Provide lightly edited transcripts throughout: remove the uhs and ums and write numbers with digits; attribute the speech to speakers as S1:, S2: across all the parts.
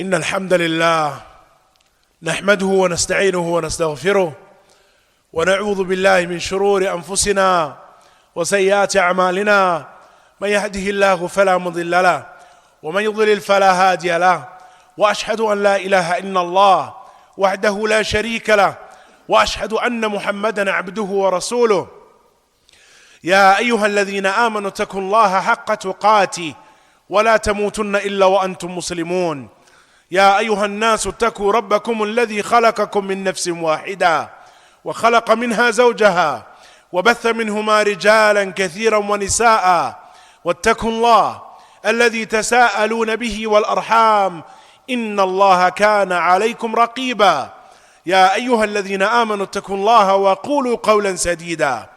S1: إن الحمد لله نحمده ونستعينه ونستغفره ونعوذ بالله من شرور أنفسنا وسيئات أعمالنا من يهده الله فلا مضل له ومن يضلل فلا هادي له وأشهد أن لا إله إلا الله وحده لا شريك له وأشهد أن محمدا عبده ورسوله يا أيها الذين آمنوا اتقوا الله حق تقاته ولا تموتن إلا وأنتم مسلمون يا أيها الناس اتقوا ربكم الذي خلقكم من نفس واحدة وخلق منها زوجها وبث منهما رجالا كثيرا ونساء واتقوا الله الذي تساءلون به والأرحام إن الله كان عليكم رقيبا يا أيها الذين آمنوا اتقوا الله وقولوا قولا سديدا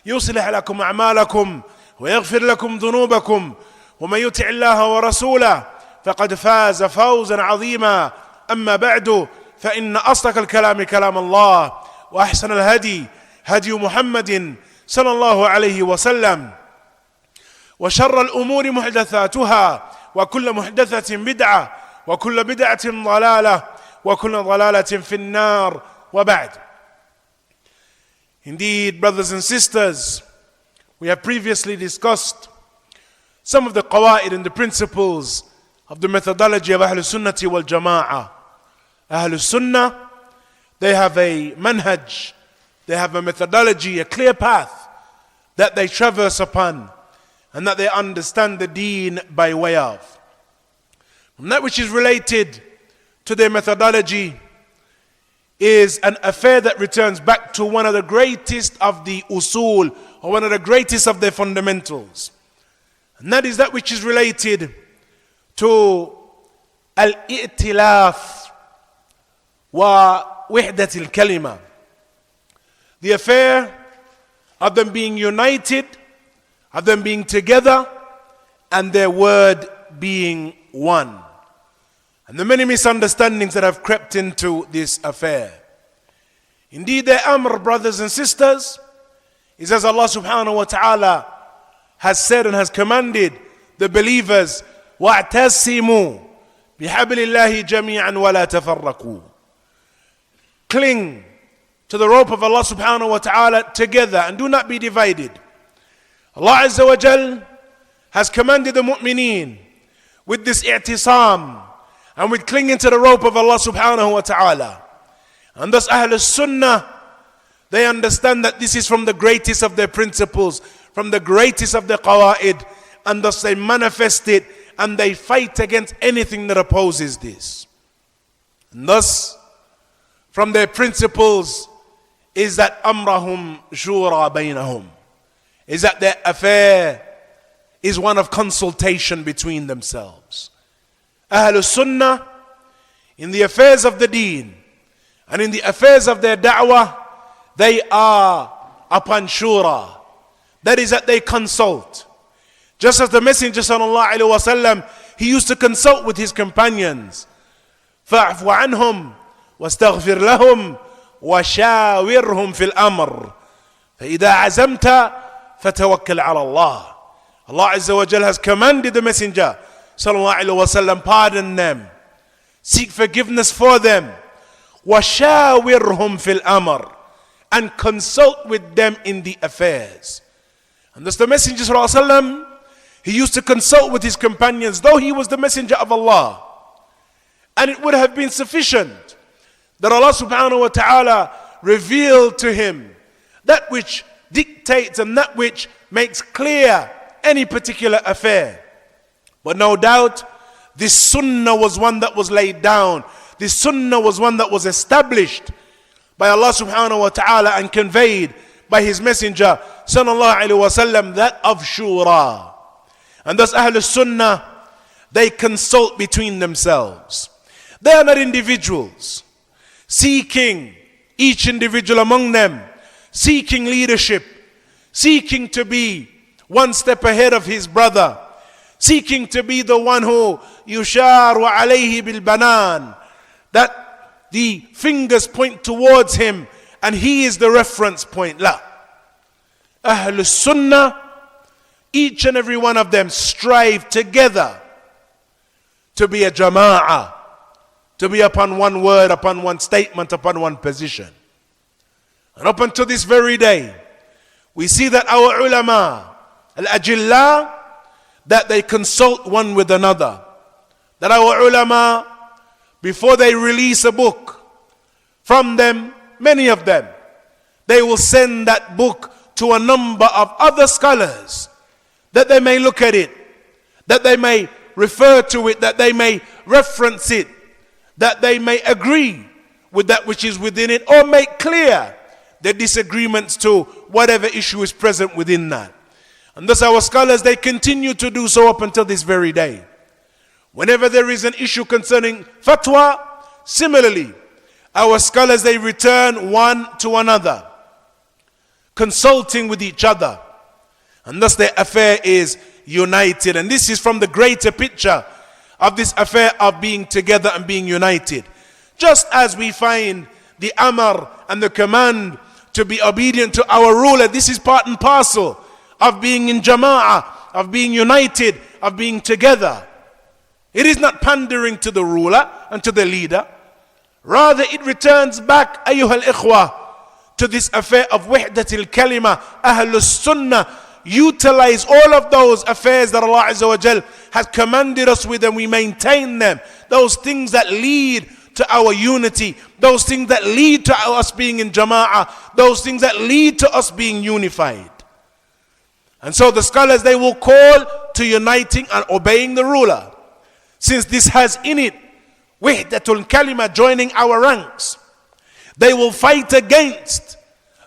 S1: يصلح لكم أعمالكم ويغفر لكم ذنوبكم ومن يطع الله ورسوله فقد فاز فوزا عظيما أما بعد فإن أصدق الكلام كلام الله وأحسن الهدي هدي محمد صلى الله عليه وسلم وشر الأمور محدثاتها وكل محدثة بدعة وكل بدعة ضلالة وكل ضلالة في النار وبعد. Indeed, brothers and sisters, we have previously discussed some of the qawaid and the principles of the methodology of Ahlul Sunnati wal Jama'ah. Ahlul Sunnah, they have a manhaj, they have a methodology, a clear path that they traverse upon and that they understand the deen by way of. And that which is related to their methodology is an affair that returns back to one of the greatest of the usul, or one of the greatest of their fundamentals. And that is that which is related to al-i'tilaf wa wahdat al-kalima. The affair of them being united, of them being together, and their word being one. And the many misunderstandings that have crept into this affair. Indeed, the amr, brothers and sisters, is as Allah subhanahu wa ta'ala has said and has commanded the believers, وَاعْتَسِمُوا بِحَبْلِ اللَّهِ جَمِيعًا وَلَا تَفَرَّقُوا. Cling to the rope of Allah subhanahu wa ta'ala together and do not be divided. Allah Azza wa Jal has commanded the mu'mineen with this i'tisam and with clinging to the rope of Allah subhanahu wa ta'ala. And thus Ahlul Sunnah, they understand that this is from the greatest of their principles, from the greatest of their qawaid, and thus they manifest it and they fight against anything that opposes this. And thus, from their principles is that amrahum shura bainahum, is that their affair is one of consultation between themselves. Ahlul Sunnah, in the affairs of the deen and in the affairs of their da'wah, they are upon shura. That is that they consult. Just as the Messenger sallallahu alaihi wasallam, he used to consult with his companions. فَاعْفُ عَنْهُمْ وَاسْتَغْفِرْ لَهُمْ وَشَاوِرْهُمْ فِي الْأَمْرِ فَإِذَا عَزَمْتَ فَتَوَكَّلْ عَلَى اللَّهِ. Allah Azza wa Jal has commanded the Messenger sallallahu alaihi wasallam, pardon them, seek forgiveness for them, وَشَاوِرْهُمْ فِي الْأَمْرِ, and consult with them in the affairs. And thus the Messenger sallallahu alaihi wasallam, he used to consult with his companions, though he was the Messenger of Allah. And it would have been sufficient that Allah subhanahu wa ta'ala revealed to him that which dictates and that which makes clear any particular affair. But no doubt, this sunnah was one that was laid down. This sunnah was one that was established by Allah subhanahu wa ta'ala and conveyed by his messenger sallallahu alaihi wasallam, that of shura. And thus Ahlul Sunnah, they consult between themselves. They are not individuals seeking, each individual among them, seeking leadership, seeking to be one step ahead of his brother, seeking to be the one who yushar wa alayhi bil banan, that the fingers point towards him and he is the reference point. La. Ahlul Sunnah, each and every one of them strive together to be a jama'ah, to be upon one word, upon one statement, upon one position. And up until this very day, we see that our ulama, al-ajillah, that they consult one with another. That our ulama, before they release a book, from them, many of them, they will send that book to a number of other scholars, that they may look at it, that they may refer to it, that they may reference it, that they may agree with that which is within it, or make clear their disagreements to whatever issue is present within that. And thus our scholars, they continue to do so up until this very day. Whenever there is an issue concerning fatwa, similarly, our scholars, they return one to another, consulting with each other. And thus their affair is united. And this is from the greater picture of this affair of being together and being united. Just as we find the amr and the command to be obedient to our ruler, this is part and parcel of being in jama'ah, of being united, of being together. It is not pandering to the ruler and to the leader. Rather, it returns back, ayyuhal ikhwah, to this affair of wahdatil kalima. Ahlus sunnah utilize all of those affairs that Allah Azza wa Jal has commanded us with, and we maintain them. Those things that lead to our unity, those things that lead to us being in jama'ah, those things that lead to us being unified. And so the scholars, they will call to uniting and obeying the ruler, since this has in it wahdatul kalima, joining our ranks. They will fight against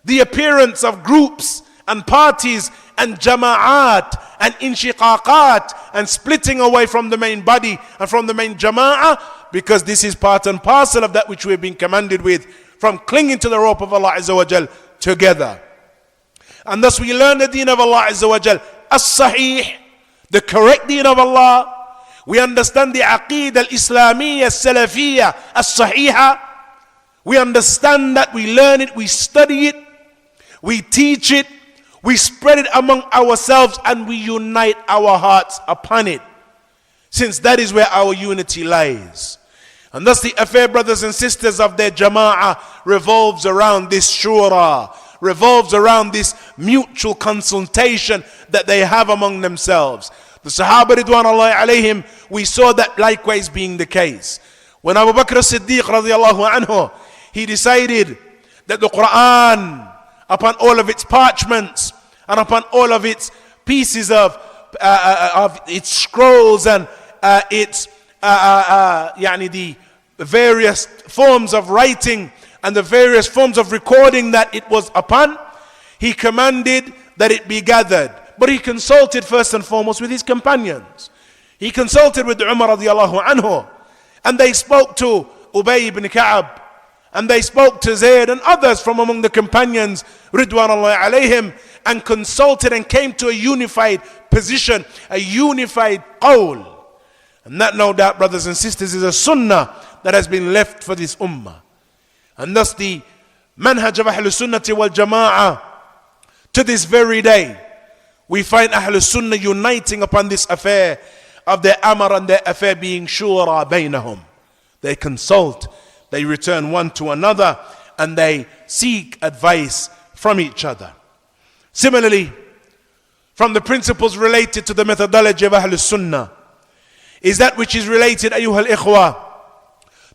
S1: the appearance of groups and parties and jama'at and inshiqaqat and splitting away from the main body and from the main jama'ah, because this is part and parcel of that which we have been commanded with, from clinging to the rope of Allah Azza wa Jal together. And thus we learn the deen of Allah Azza wa Jal as-sahih, the correct deen of Allah. We understand the aqeedah al-islamiyya, salafiyya, as-sahiha. We understand that, we learn it, we study it, we teach it, we spread it among ourselves, and we unite our hearts upon it, since that is where our unity lies. And thus the affair, brothers and sisters, of their jama'ah revolves around this shura, revolves around this mutual consultation that they have among themselves. The Sahaba Ridwanullahi alayhim, we saw that likewise being the case. When Abu Bakr as-Siddiq radiyallahu anhu, he decided that the Quran, upon all of its parchments and upon all of its pieces of its scrolls and the various forms of writing and the various forms of recording that it was upon, he commanded that it be gathered. But he consulted first and foremost with his companions. He consulted with Umar radiallahu anhu, and they spoke to Ubay ibn Ka'ab, and they spoke to Zayd and others from among the companions ridwanullahi alayhim, and consulted and came to a unified position, a unified qawl. And that, no doubt, brothers and sisters, is a sunnah that has been left for this ummah. And thus the manhaj of Ahlus Sunnati wal Jama'ah, to this very day, we find Ahlus Sunnah uniting upon this affair of their amr and their affair being shura baynahum. They consult, they return one to another, and they seek advice from each other. Similarly, from the principles related to the methodology of Ahlus Sunnah is that which is related, ayyuhal ikhwa,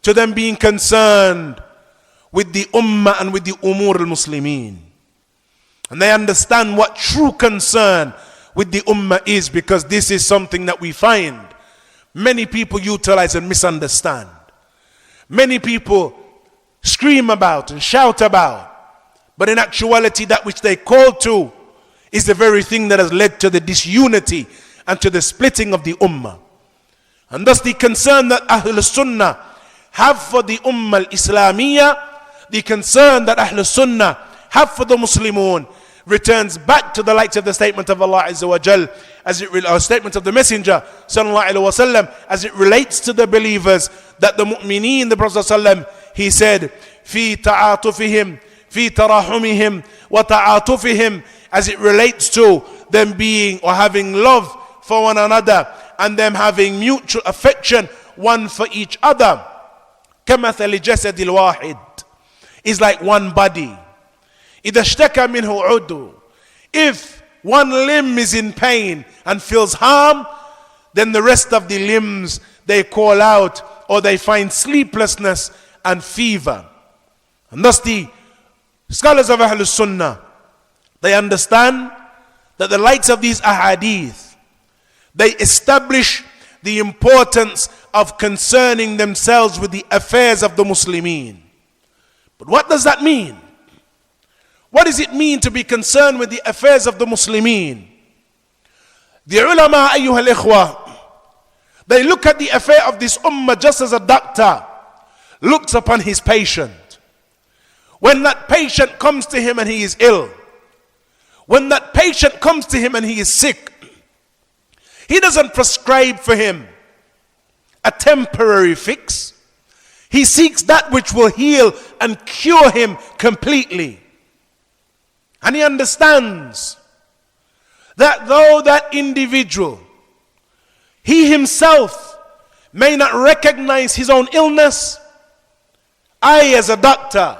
S1: to them being concerned with the ummah and with the umur al-muslimin. And they understand what true concern with the ummah is, because this is something that we find many people utilize and misunderstand. Many people scream about and shout about, but in actuality that which they call to is the very thing that has led to the disunity and to the splitting of the ummah. And thus the concern that Ahlul Sunnah have for the ummah al-Islamiyya, the concern that Ahlul Sunnah have for the Muslimun, returns back to the likes of the statement of Allah Azza wa Jal, statement of the Messenger sallallahu alaihi wasallam, as it relates to the believers, that the mu'mineen, the Prophet sallam, he said, fi ta'atufihim, fi tarahumihim, wa ta'atufihim, as it relates to them being or having love for one another and them having mutual affection one for each other. كمثل جسد الواحد, is like one body. إذا اشتكى منه عضو, if one limb is in pain and feels harm, then the rest of the limbs, they call out or they find sleeplessness and fever. And thus the scholars of Ahlul Sunnah, they understand that the likes of these ahadith, they establish the importance of concerning themselves with the affairs of the Muslimin. But what does that mean? What does it mean to be concerned with the affairs of the Muslimin? The ulama, ayyuha al-ikhwa, they look at the affair of this ummah just as a doctor looks upon his patient. When that patient comes to him and he is ill, when that patient comes to him and he is sick, he doesn't prescribe for him a temporary fix. He seeks that which will heal and cure him completely. And he understands that though that individual, he himself may not recognize his own illness, I as a doctor,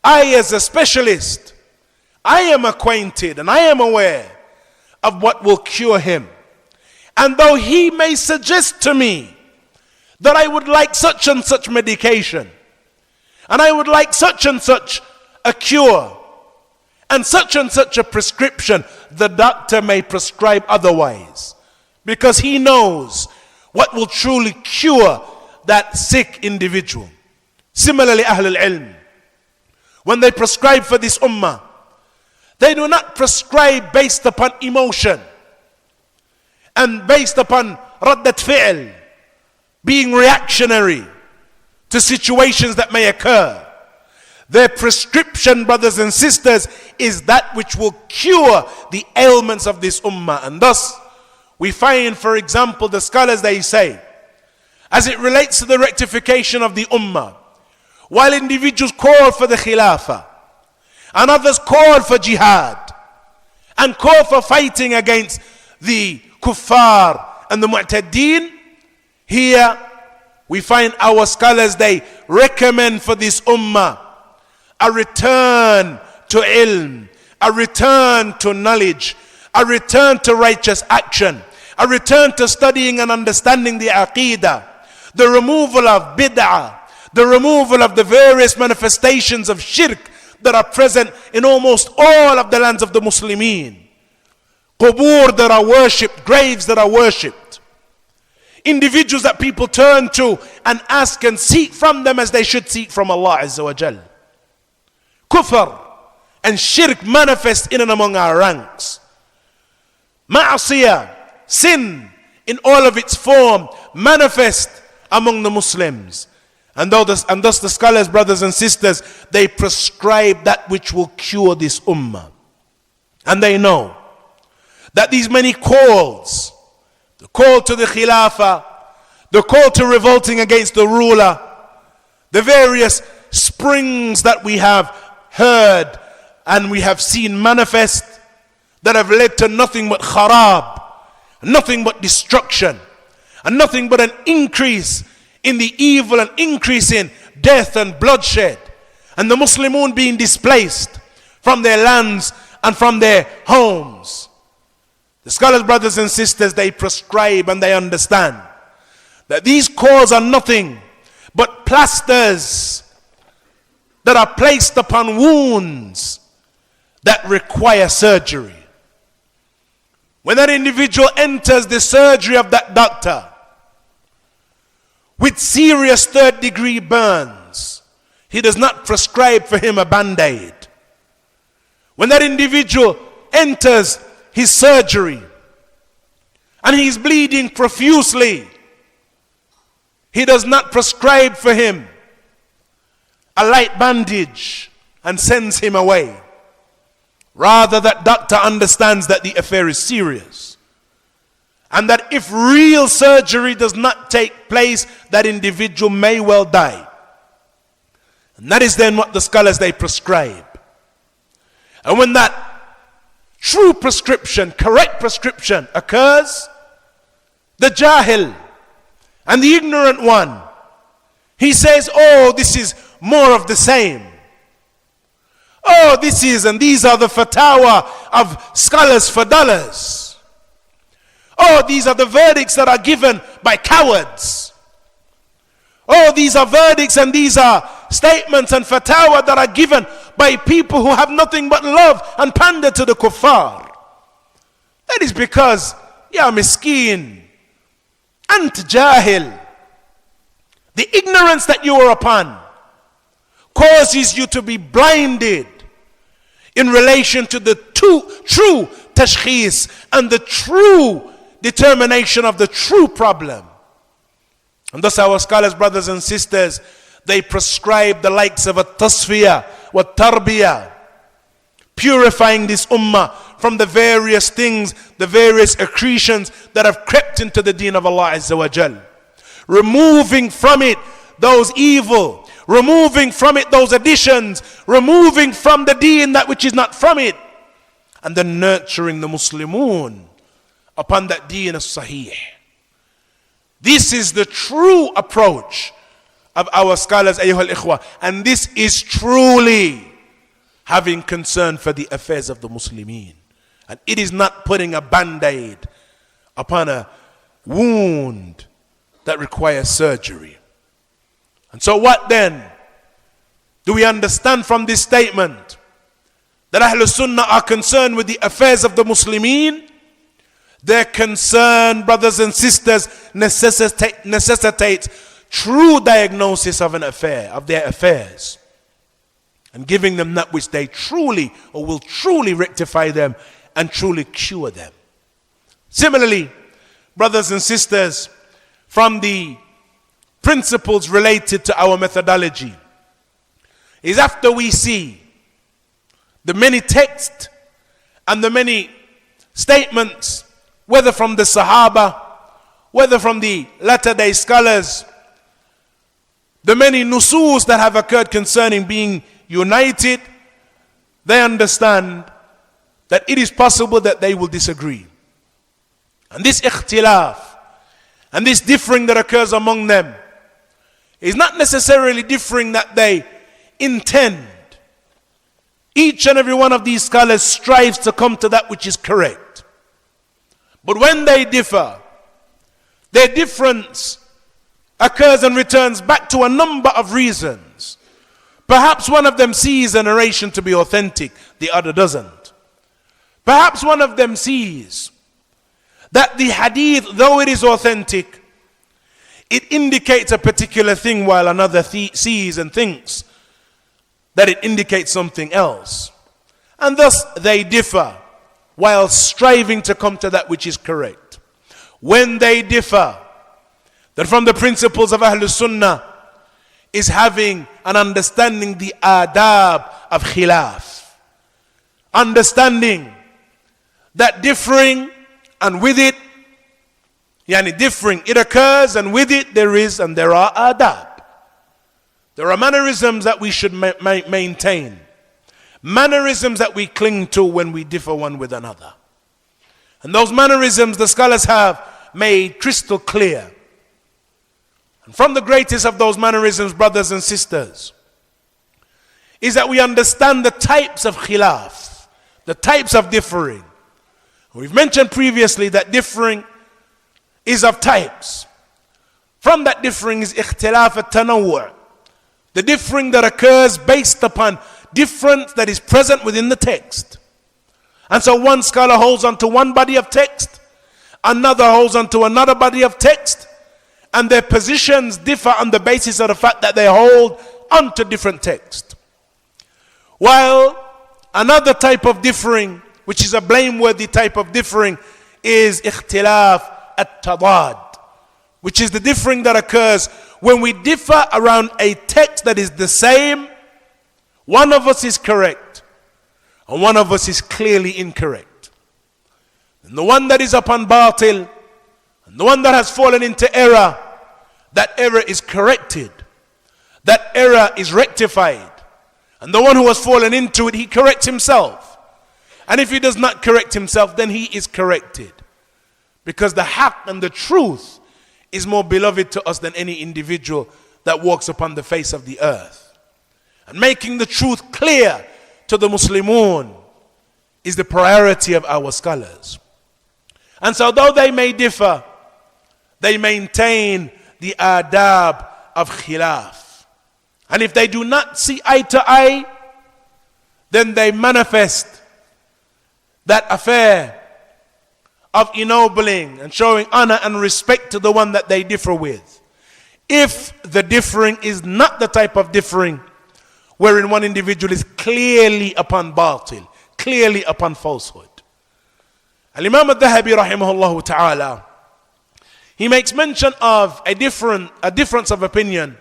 S1: I as a specialist, I am acquainted and I am aware of what will cure him. And though he may suggest to me that I would like such and such medication, and I would like such and such a cure, and such a prescription, the doctor may prescribe otherwise, because he knows what will truly cure that sick individual. Similarly, Ahlul Ilm, when they prescribe for this ummah, they do not prescribe based upon emotion and based upon raddat fi'l, being reactionary to situations that may occur. Their prescription, brothers and sisters, is that which will cure the ailments of this ummah. And thus, we find, for example, the scholars, they say, as it relates to the rectification of the ummah, while individuals call for the khilafah, and others call for jihad, and call for fighting against the kuffar and the mu'taddeen, here we find our scholars, they recommend for this ummah a return to ilm, a return to knowledge, a return to righteous action, a return to studying and understanding the aqeedah, the removal of bid'ah, the removal of the various manifestations of shirk that are present in almost all of the lands of the Muslimin. Qubur that are worshipped, graves that are worshipped, individuals that people turn to and ask and seek from them as they should seek from Allah Azza wa Jal. Kufr and shirk manifest in and among our ranks. Ma'asiyah, sin in all of its form, manifest among the Muslims. And thus the scholars, brothers and sisters, they prescribe that which will cure this ummah. And they know that these many calls, the call to the khilafah, the call to revolting against the ruler, the various springs that we have heard and we have seen manifest that have led to nothing but kharab, nothing but destruction, and nothing but an increase in the evil and increase in death and bloodshed, and the Muslimun being displaced from their lands and from their homes. The scholars, brothers and sisters, they prescribe and they understand that these calls are nothing but plasters that are placed upon wounds that require surgery. When that individual enters the surgery of that doctor with serious third-degree burns, he does not prescribe for him a band-aid. When that individual enters his surgery and he's bleeding profusely, he does not prescribe for him a light bandage and sends him away. Rather, that doctor understands that the affair is serious, and that if real surgery does not take place, that individual may well die. And that is then what the scholars, they prescribe. And when that true prescription, correct prescription occurs, the jahil and the ignorant one, He says, oh, this is more of the same. Oh, this is, and these are the fatwa of scholars for dollars. Oh, these are the verdicts that are given by cowards. Oh, these are verdicts and these are statements and fatwa that are given by people who have nothing but love and pander to the kuffar. That is because, ya miskeen, ant jahil. The ignorance that you are upon causes you to be blinded in relation to the true tashkhis and the true determination of the true problem. And thus our scholars, brothers and sisters, they prescribe the likes of a tasfiyah, wa tarbiyah, purifying this ummah from the various things, the various accretions that have crept into the deen of Allah Azza wa Jal. Removing from it those evil, removing from it those additions, removing from the deen that which is not from it, and then nurturing the Muslimun upon that deen as sahih. This is the true approach of our scholars, ayyuhal ikhwa, and this is truly having concern for the affairs of the Muslimin. And it is not putting a band-aid upon a wound that requires surgery. And so what then do we understand from this statement? That Ahlul Sunnah are concerned with the affairs of the Muslimin. Their concern, brothers and sisters, necessitates true diagnosis of an affair, of their affairs, and giving them that which they truly or will truly rectify them and truly cure them. Similarly, brothers and sisters, from the principles related to our methodology is after we see the many texts and the many statements, whether from the Sahaba, whether from the latter-day scholars, the many nusus that have occurred concerning being united, they understand that it is possible that they will disagree. And this ikhtilaf and this differing that occurs among them is not necessarily differing that they intend. Each and every one of these scholars strives to come to that which is correct. But when they differ, their difference occurs and returns back to a number of reasons. Perhaps one of them sees a narration to be authentic, the other doesn't. Perhaps one of them sees that the hadith, though it is authentic, it indicates a particular thing, while another sees and thinks that it indicates something else. And thus they differ while striving to come to that which is correct. When they differ, that from the principles of Ahlul Sunnah is having and understanding the adab of khilaf. Understanding that differing and with it, differing, it occurs, and with it there are adab. There are mannerisms that we should maintain. Mannerisms that we cling to when we differ one with another. And those mannerisms the scholars have made crystal clear. And from the greatest of those mannerisms, brothers and sisters, is that we understand the types of khilaf, the types of differing. We've mentioned previously that differing is of types. From that differing is ikhtilaf at-tanawwu', the differing that occurs based upon difference that is present within the text. And so one scholar holds on to one body of text, another holds on to another body of text, and their positions differ on the basis of the fact that they hold onto different texts. While another type of differing, which is a blameworthy type of differing, is ikhtilaf at-tadad, which is the differing that occurs when we differ around a text that is the same. One of us is correct and one of us is clearly incorrect. And the one that is upon batil and the one that has fallen into error, that error is corrected, that error is rectified, and the one who has fallen into it, he corrects himself. And if he does not correct himself, then he is corrected, because the haqq and the truth is more beloved to us than any individual that walks upon the face of the earth. And making the truth clear to the Muslimun is the priority of our scholars. And so though they may differ, they maintain the adab of khilaf. And if they do not see eye to eye, then they manifest that affair of ennobling and showing honor and respect to the one that they differ with. If the differing is not the type of differing wherein one individual is clearly upon batil, clearly upon falsehood. Al-Imam al-Dhahabi rahimahullah ta'ala, he makes mention of a difference of opinion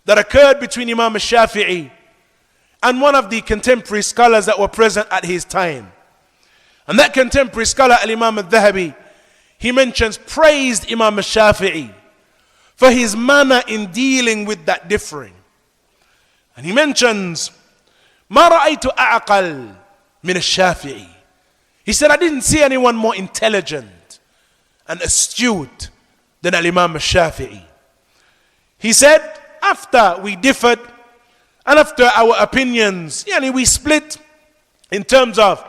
S1: that occurred between Imam al-Shafi'i and one of the contemporary scholars that were present at his time. And that contemporary scholar, Al-Imam al-Dhahabi, he mentions, praised Imam al-Shafi'i for his manner in dealing with that differing. And he mentions, ما رأيت أعقل من الشافعي. He said, I didn't see anyone more intelligent and astute than Al-Imam al-Shafi'i. He said, after we differed and after our opinions, we split in terms of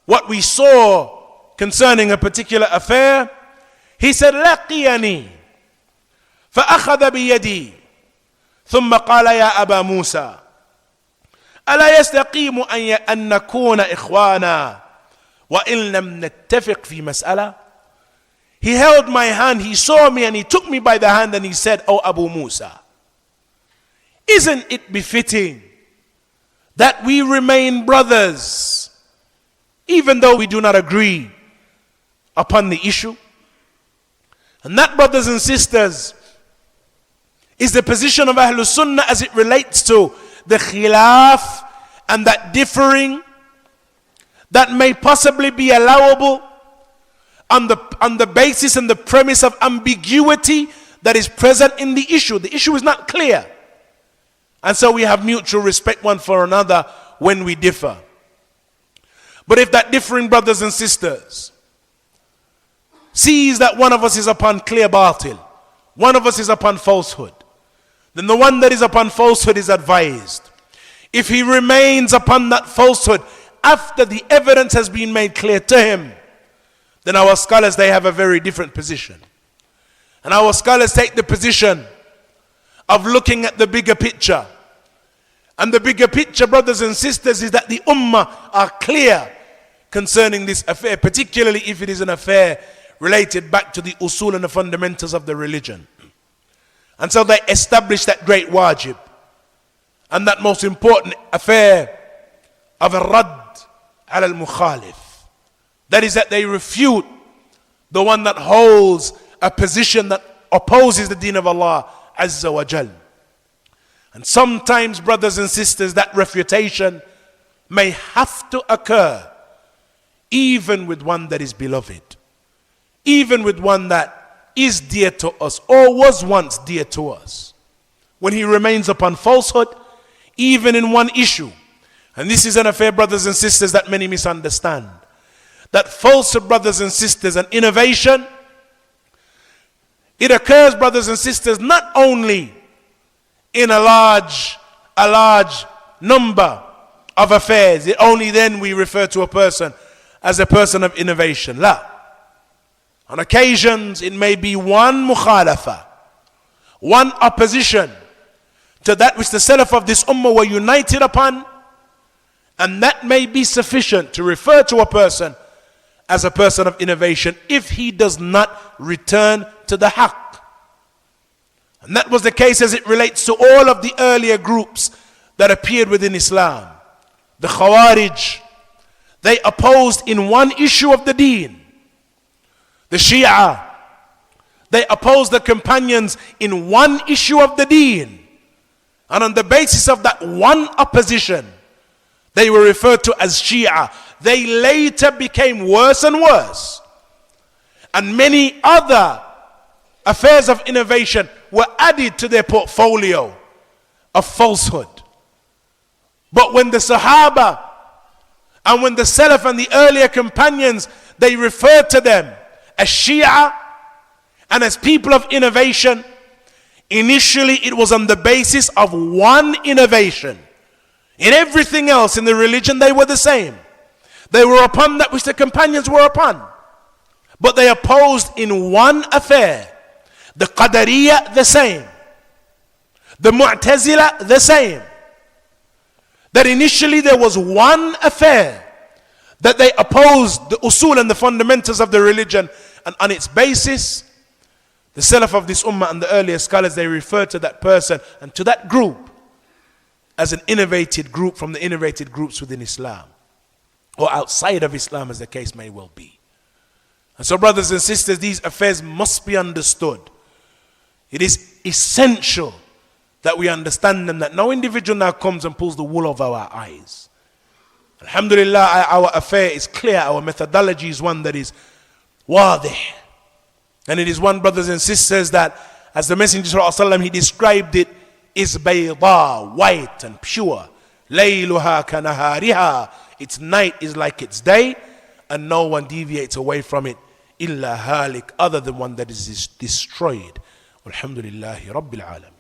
S1: what we saw concerning a particular affair, he said, لقيني فأخذ بيدي ثم قال يا أبا موسى ألا يستقيم أن نكون إخوانا وإن لم نتفق في مسألة. He held my hand, he saw me and he took me by the hand and he said, "O Abu Musa, isn't it befitting that we remain brothers even though we do not agree upon the issue?" And that, brothers and sisters, is the position of Ahlul Sunnah as it relates to the khilaf and that differing that may possibly be allowable on the basis and the premise of ambiguity that is present in the issue. The issue is not clear. And so we have mutual respect one for another when we differ. But if that differing, brothers and sisters, sees that one of us is upon clear batil, one of us is upon falsehood, then the one that is upon falsehood is advised. If he remains upon that falsehood after the evidence has been made clear to him, then our scholars, they have a very different position. And our scholars take the position of looking at the bigger picture. And the bigger picture, brothers and sisters, is that the ummah are clear concerning this affair, particularly if it is an affair related back to the usul and the fundamentals of the religion. And so they establish that great wajib and that most important affair of al-rad al-mukhalif. That is that they refute the one that holds a position that opposes the deen of Allah Azza wa Jal. And sometimes, brothers and sisters, that refutation may have to occur even with one that is beloved, even with one that is dear to us or was once dear to us. When he remains upon falsehood, even in one issue. And this is an affair, brothers and sisters, that many misunderstand. That falsehood, brothers and sisters, and innovation, it occurs, brothers and sisters, not only in a large number of affairs. Only then we refer to a person as a person of innovation. La. On occasions, it may be one mukhalafa, one opposition to that which the Salaf of this ummah were united upon, and that may be sufficient to refer to a person as a person of innovation if he does not return to the haqq. And that was the case as it relates to all of the earlier groups that appeared within Islam. The Khawarij, they opposed in one issue of the deen. The Shia, they opposed the companions in one issue of the deen. And on the basis of that one opposition, they were referred to as Shia. They later became worse and worse. And many other affairs of innovation were added to their portfolio of falsehood. But when the Sahaba and when the Salaf and the earlier companions, they referred to them as Shia and as people of innovation, Initially, it was on the basis of one innovation. In everything else in the religion, they were the same. They were upon that which the companions were upon. But they opposed in one affair. The Qadariyya, the same. The Mu'tazila, the same. That initially there was one affair that they opposed the usul and the fundamentals of the religion, and on its basis, the Salaf of this ummah and the earlier scholars, they refer to that person and to that group as an innovated group from the innovated groups within Islam, or outside of Islam, as the case may well be. And so, brothers and sisters, these affairs must be understood. It is essential that we understand them, that no individual now comes and pulls the wool over our eyes. Alhamdulillah, our affair is clear. Our methodology is one that is wadih. And it is one, brothers and sisters, that as the Messenger ﷺ, he described it, is bayda, white and pure. Layluha kanahariha. Its night is like its day, and no one deviates away from it illa halik, other than one that is destroyed. Alhamdulillahi Rabbil Alam.